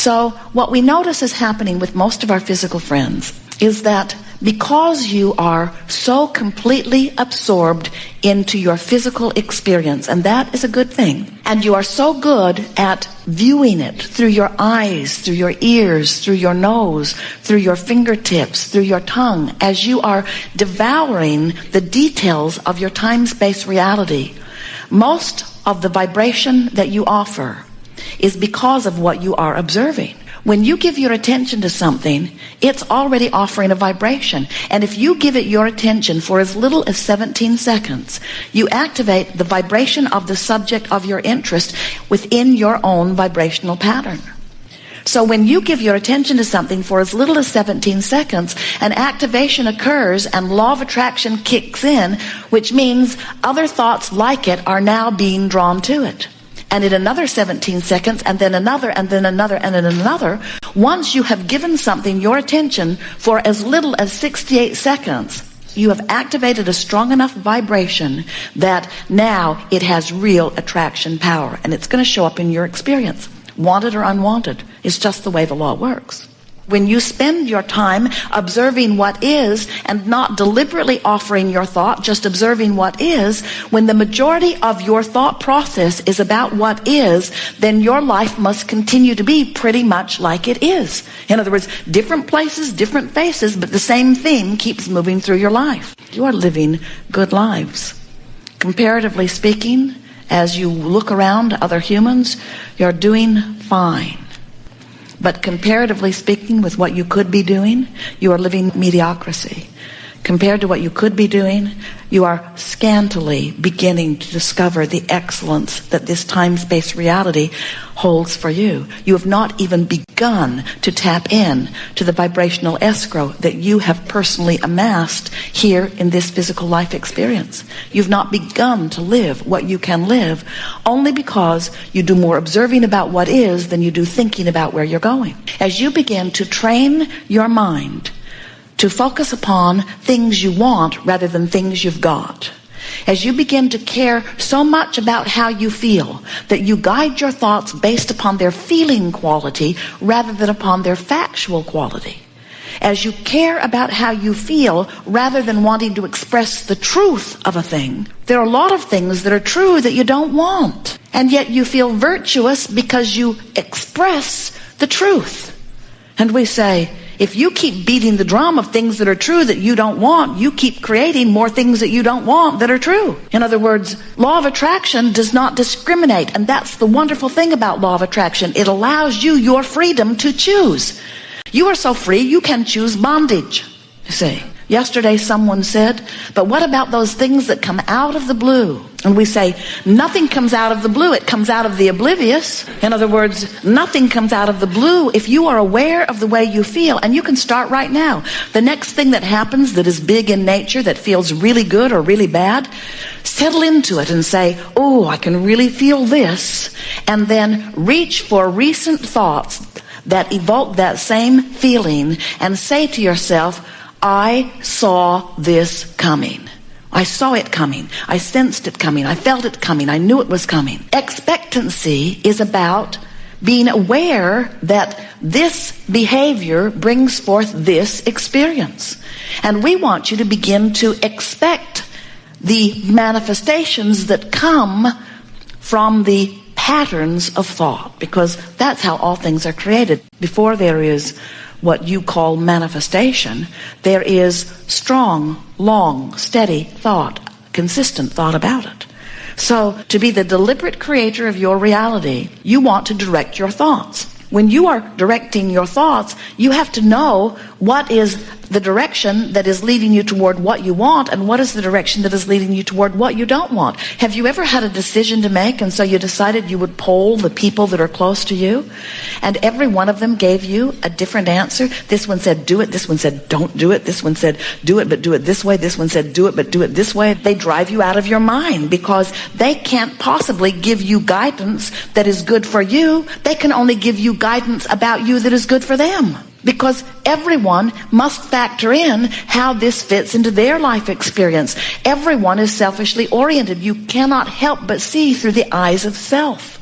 So what we notice is happening with most of our physical friends is that because you are so completely absorbed into your physical experience, and that is a good thing, and you are so good at viewing it through your eyes, through your ears, through your nose, through your fingertips, through your tongue, as you are devouring the details of your time-space reality, most of the vibration that you offer is because of what you are observing. When you give your attention to something, it's already offering a vibration. And if you give it your attention for as little as 17 seconds, you activate the vibration of the subject of your interest within your own vibrational pattern. So when you give your attention to something for as little as 17 seconds, an activation occurs and law of attraction kicks in, which means other thoughts like it are now being drawn to it. And in another 17 seconds, and then another, and then another, and then another, once you have given something your attention for as little as 68 seconds, you have activated a strong enough vibration that now it has real attraction power. And it's going to show up in your experience. Wanted or unwanted. It's just the way the law works. When you spend your time observing what is and not deliberately offering your thought, just observing what is, when the majority of your thought process is about what is, then your life must continue to be pretty much like it is. In other words, different places, different faces, but the same theme keeps moving through your life. You are living good lives. Comparatively speaking, as you look around other humans, you're doing fine. But comparatively speaking, with what you could be doing, you are living mediocrity. Compared to what you could be doing, you are scantily beginning to discover the excellence that this time-space reality holds for you. You have not even begun to tap in to the vibrational escrow that you have personally amassed here in this physical life experience. You've not begun to live what you can live only because you do more observing about what is than you do thinking about where you're going. As you begin to train your mind to focus upon things you want rather than things you've got, as you begin to care so much about how you feel that you guide your thoughts based upon their feeling quality rather than upon their factual quality, as you care about how you feel rather than wanting to express the truth of a thing, there are a lot of things that are true that you don't want, and yet you feel virtuous because you express the truth. And we say, if you keep beating the drum of things that are true that you don't want, you keep creating more things that you don't want that are true. In other words, law of attraction does not discriminate. And that's the wonderful thing about law of attraction. It allows you your freedom to choose. You are so free, you can choose bondage. You see, yesterday someone said, but what about those things that come out of the blue? And we say, nothing comes out of the blue, it comes out of the oblivious. In other words, nothing comes out of the blue if you are aware of the way you feel. And you can start right now. The next thing that happens that is big in nature, that feels really good or really bad, settle into it and say, oh, I can really feel this. And then reach for recent thoughts that evoke that same feeling and say to yourself, I saw this coming. I saw it coming. I sensed it coming. I felt it coming. I knew it was coming. Expectancy is about being aware that this behavior brings forth this experience. And we want you to begin to expect the manifestations that come from the patterns of thought, because that's how all things are created. Before there is what you call manifestation, there is strong, long, steady thought, consistent thought about it. So to be the deliberate creator of your reality, you want to direct your thoughts. When you are directing your thoughts, you have to know what is the direction that is leading you toward what you want and what is the direction that is leading you toward what you don't want. Have you ever had a decision to make and so you decided you would poll the people that are close to you, and every one of them gave you a different answer? This one said do it, this one said don't do it, this one said do it but do it this way, this one said do it but do it this way. They drive you out of your mind because they can't possibly give you guidance that is good for you. They can only give you guidance about you that is good for them. Because everyone must factor in how this fits into their life experience. Everyone is selfishly oriented. You cannot help but see through the eyes of self.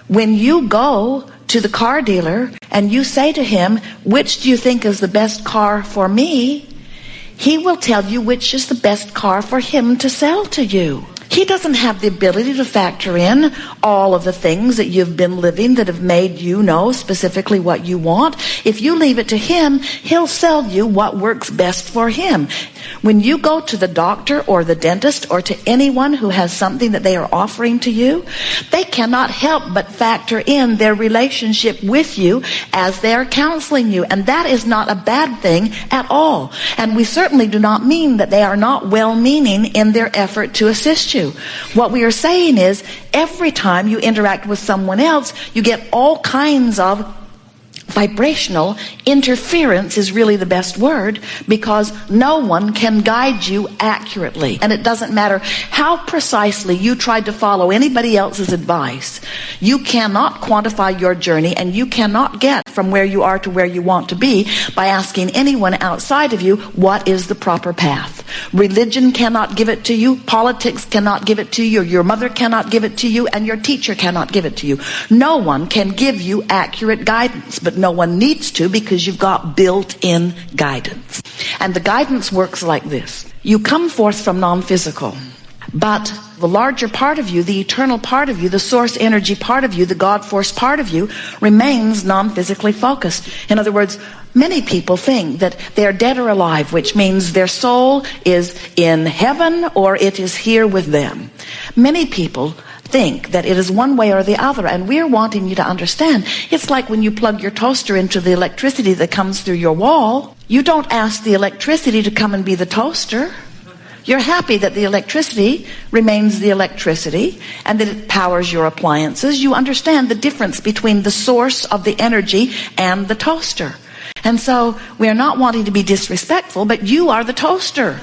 When you go to the car dealer and you say to him, which do you think is the best car for me? He will tell you which is the best car for him to sell to you. He doesn't have the ability to factor in all of the things that you've been living that have made you know specifically what you want. If you leave it to him, he'll sell you what works best for him. When you go to the doctor or the dentist or to anyone who has something that they are offering to you, they cannot help but factor in their relationship with you as they are counseling you. And that is not a bad thing at all. And we certainly do not mean that they are not well-meaning in their effort to assist you. What we are saying is every time you interact with someone else, you get all kinds of vibrational interference is really the best word, because no one can guide you accurately. And it doesn't matter how precisely you tried to follow anybody else's advice. You cannot quantify your journey, and you cannot get from where you are to where you want to be by asking anyone outside of you what is the proper path. Religion cannot give it to you. Politics cannot give it to you. Your mother cannot give it to you, and your teacher cannot give it to you. No one can give you accurate guidance, but no one needs to, because you've got built-in guidance. And the guidance works like this. You come forth from non-physical, but the larger part of you, the eternal part of you, the source energy part of you, the God force part of you remains non-physically focused. In other words, many people think that they're dead or alive, which means their soul is in heaven or it is here with them. Many people think that it is one way or the other, and we're wanting you to understand it's like when you plug your toaster into the electricity that comes through your wall. You don't ask the electricity to come and be the toaster. You're happy that the electricity remains the electricity and that it powers your appliances. You understand the difference between the source of the energy and the toaster. And so we're not wanting to be disrespectful, but you are the toaster.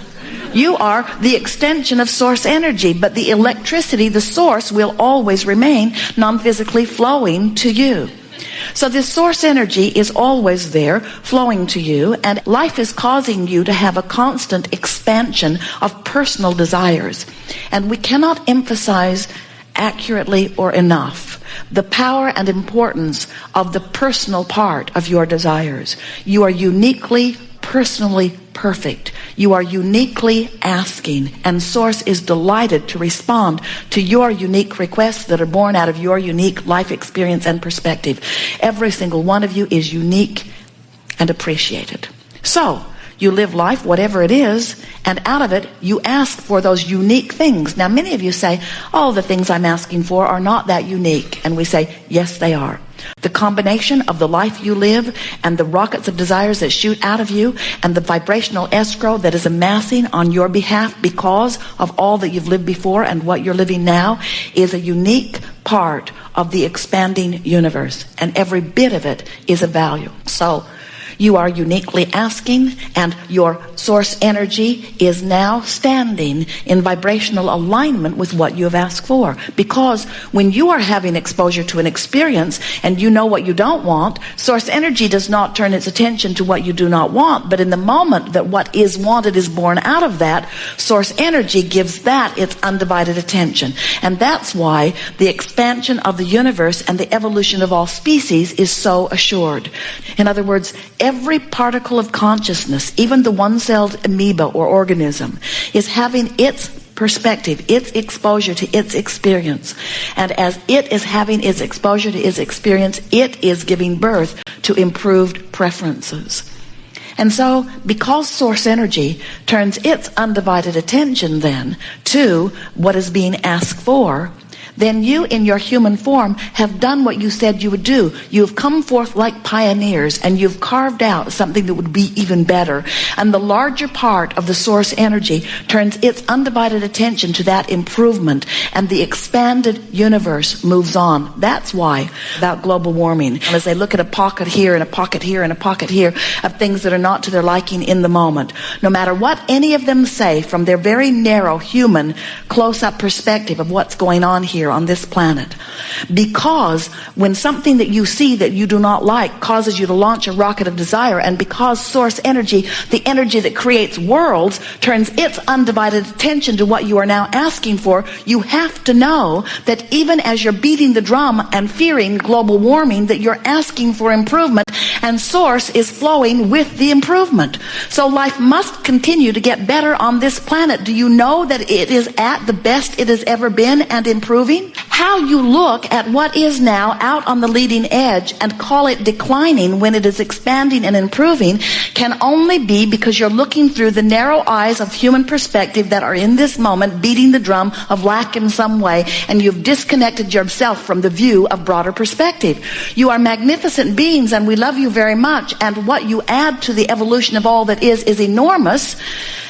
You are the extension of source energy, but the electricity, the source, will always remain non-physically flowing to you. So this source energy is always there, flowing to you, and life is causing you to have a constant expansion of personal desires. And we cannot emphasize accurately or enough the power and importance of the personal part of your desires. You are uniquely, personally perfect. You are uniquely asking, and Source is delighted to respond to your unique requests that are born out of your unique life experience and perspective. Every single one of you is unique and appreciated. So, you live life, whatever it is, and out of it, you ask for those unique things. Now, many of you say, oh, the things I'm asking for are not that unique. And we say, yes, they are. The combination of the life you live and the rockets of desires that shoot out of you and the vibrational escrow that is amassing on your behalf because of all that you've lived before and what you're living now is a unique part of the expanding universe. And every bit of it is of value. So, you are uniquely asking, and your source energy is now standing in vibrational alignment with what you have asked for. Because when you are having exposure to an experience and you know what you don't want, source energy does not turn its attention to what you do not want. But in the moment that what is wanted is born out of that, source energy gives that its undivided attention. And that's why the expansion of the universe and the evolution of all species is so assured. In other words, every particle of consciousness, even the one-celled amoeba or organism, is having its perspective, its exposure to its experience. And as it is having its exposure to its experience, it is giving birth to improved preferences. And so, because source energy turns its undivided attention then to what is being asked for, then you in your human form have done what you said you would do. You've come forth like pioneers, and you've carved out something that would be even better. And the larger part of the source energy turns its undivided attention to that improvement, and the expanded universe moves on. That's why about global warming, as they look at a pocket here and a pocket here and a pocket here of things that are not to their liking in the moment, no matter what any of them say from their very narrow human close-up perspective of what's going on here, here on this planet. Because when something that you see that you do not like causes you to launch a rocket of desire, and because source energy, the energy that creates worlds, turns its undivided attention to what you are now asking for, you have to know that even as you're beating the drum and fearing global warming, that you're asking for improvement, and source is flowing with the improvement. So life must continue to get better on this planet. Do you know that it is at the best it has ever been and improving? How you look at what is now out on the leading edge and call it declining when it is expanding and improving can only be because you're looking through the narrow eyes of human perspective that are in this moment beating the drum of lack in some way, and you've disconnected yourself from the view of broader perspective. You are magnificent beings, and we love you very much, and what you add to the evolution of all that is enormous.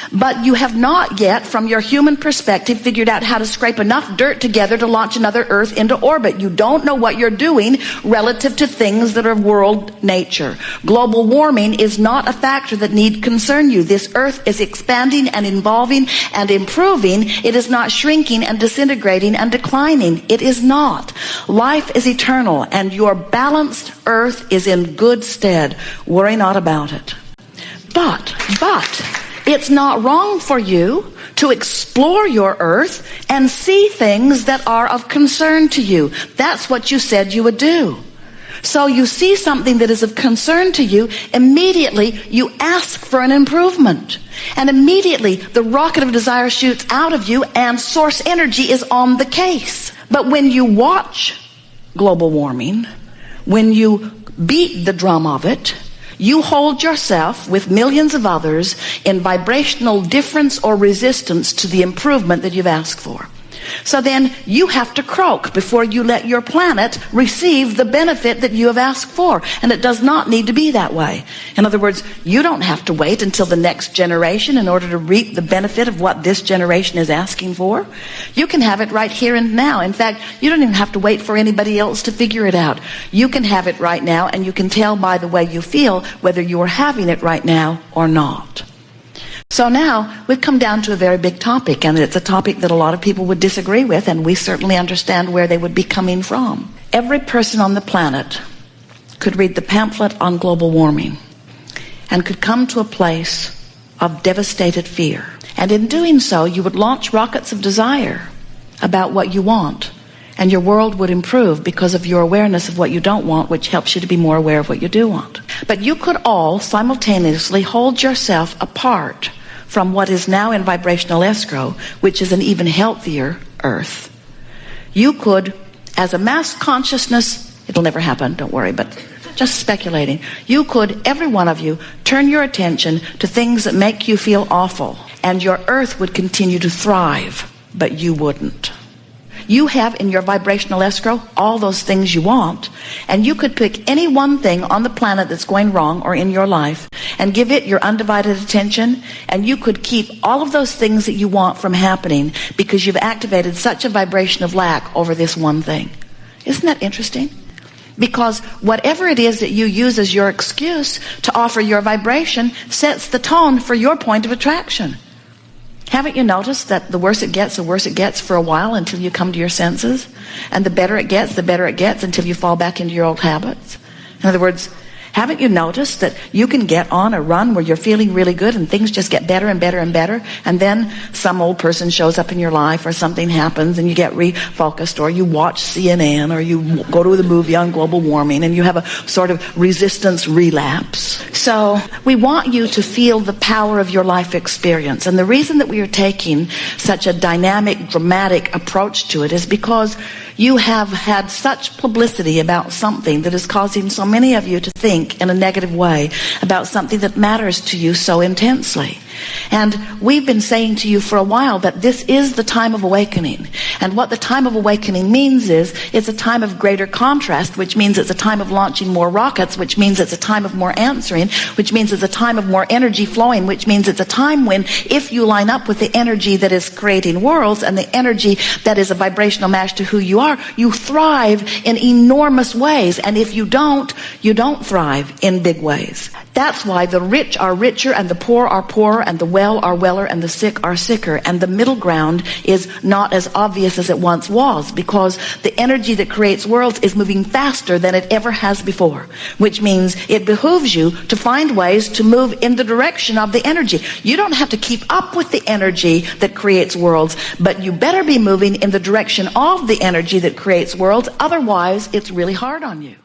But you have not yet, from your human perspective, figured out how to scrape enough dirt together to launch another Earth into orbit. You don't know what you're doing relative to things that are world nature. Global warming is not a factor that need concern you. This Earth is expanding and evolving and improving. It is not shrinking and disintegrating and declining. It is not. Life is eternal, and your balanced Earth is in good stead. Worry not about it. But it's not wrong for you to explore your Earth and see things that are of concern to you. That's what you said you would do. So you see something that is of concern to you, immediately you ask for an improvement. And immediately the rocket of desire shoots out of you and source energy is on the case. But when you watch global warming, when you beat the drum of it, you hold yourself with millions of others in vibrational difference or resistance to the improvement that you've asked for. So then you have to croak before you let your planet receive the benefit that you have asked for. And it does not need to be that way. In other words, you don't have to wait until the next generation in order to reap the benefit of what this generation is asking for. You can have it right here and now. In fact, you don't even have to wait for anybody else to figure it out. You can have it right now, and you can tell by the way you feel whether you are having it right now or not. So now we've come down to a very big topic, and it's a topic that a lot of people would disagree with, and we certainly understand where they would be coming from. Every person on the planet could read the pamphlet on global warming and could come to a place of devastated fear. And in doing so, you would launch rockets of desire about what you want, and your world would improve because of your awareness of what you don't want, which helps you to be more aware of what you do want. But you could all simultaneously hold yourself apart from what is now in vibrational escrow, which is an even healthier Earth. You could, as a mass consciousness, it'll never happen, don't worry, but just speculating, you could, every one of you, turn your attention to things that make you feel awful, and your Earth would continue to thrive, but you wouldn't. You have in your vibrational escrow all those things you want, and you could pick any one thing on the planet that's going wrong or in your life and give it your undivided attention, and you could keep all of those things that you want from happening because you've activated such a vibration of lack over this one thing. Isn't that interesting? Because whatever it is that you use as your excuse to offer your vibration sets the tone for your point of attraction. Haven't you noticed that the worse it gets for a while until you come to your senses? And the better it gets until you fall back into your old habits? In other words, haven't you noticed that you can get on a run where you're feeling really good and things just get better and better and better, and then some old person shows up in your life or something happens and you get refocused, or you watch CNN, or you go to the movie on global warming and you have a sort of resistance relapse? So we want you to feel the power of your life experience, and the reason that we are taking such a dynamic, dramatic approach to it is because you have had such publicity about something that is causing so many of you to think in a negative way about something that matters to you so intensely. And we've been saying to you for a while that this is the time of awakening. And what the time of awakening means is it's a time of greater contrast, which means it's a time of launching more rockets, which means it's a time of more answering, which means it's a time of more energy flowing, which means it's a time when, if you line up with the energy that is creating worlds and the energy that is a vibrational match to who you are, you thrive in enormous ways. And if you don't thrive in big ways. That's why the rich are richer and the poor are poorer and the well are weller and the sick are sicker. And the middle ground is not as obvious as it once was, because the energy that creates worlds is moving faster than it ever has before, which means it behooves you to find ways to move in the direction of the energy. You don't have to keep up with the energy that creates worlds, but you better be moving in the direction of the energy that creates worlds. Otherwise, it's really hard on you.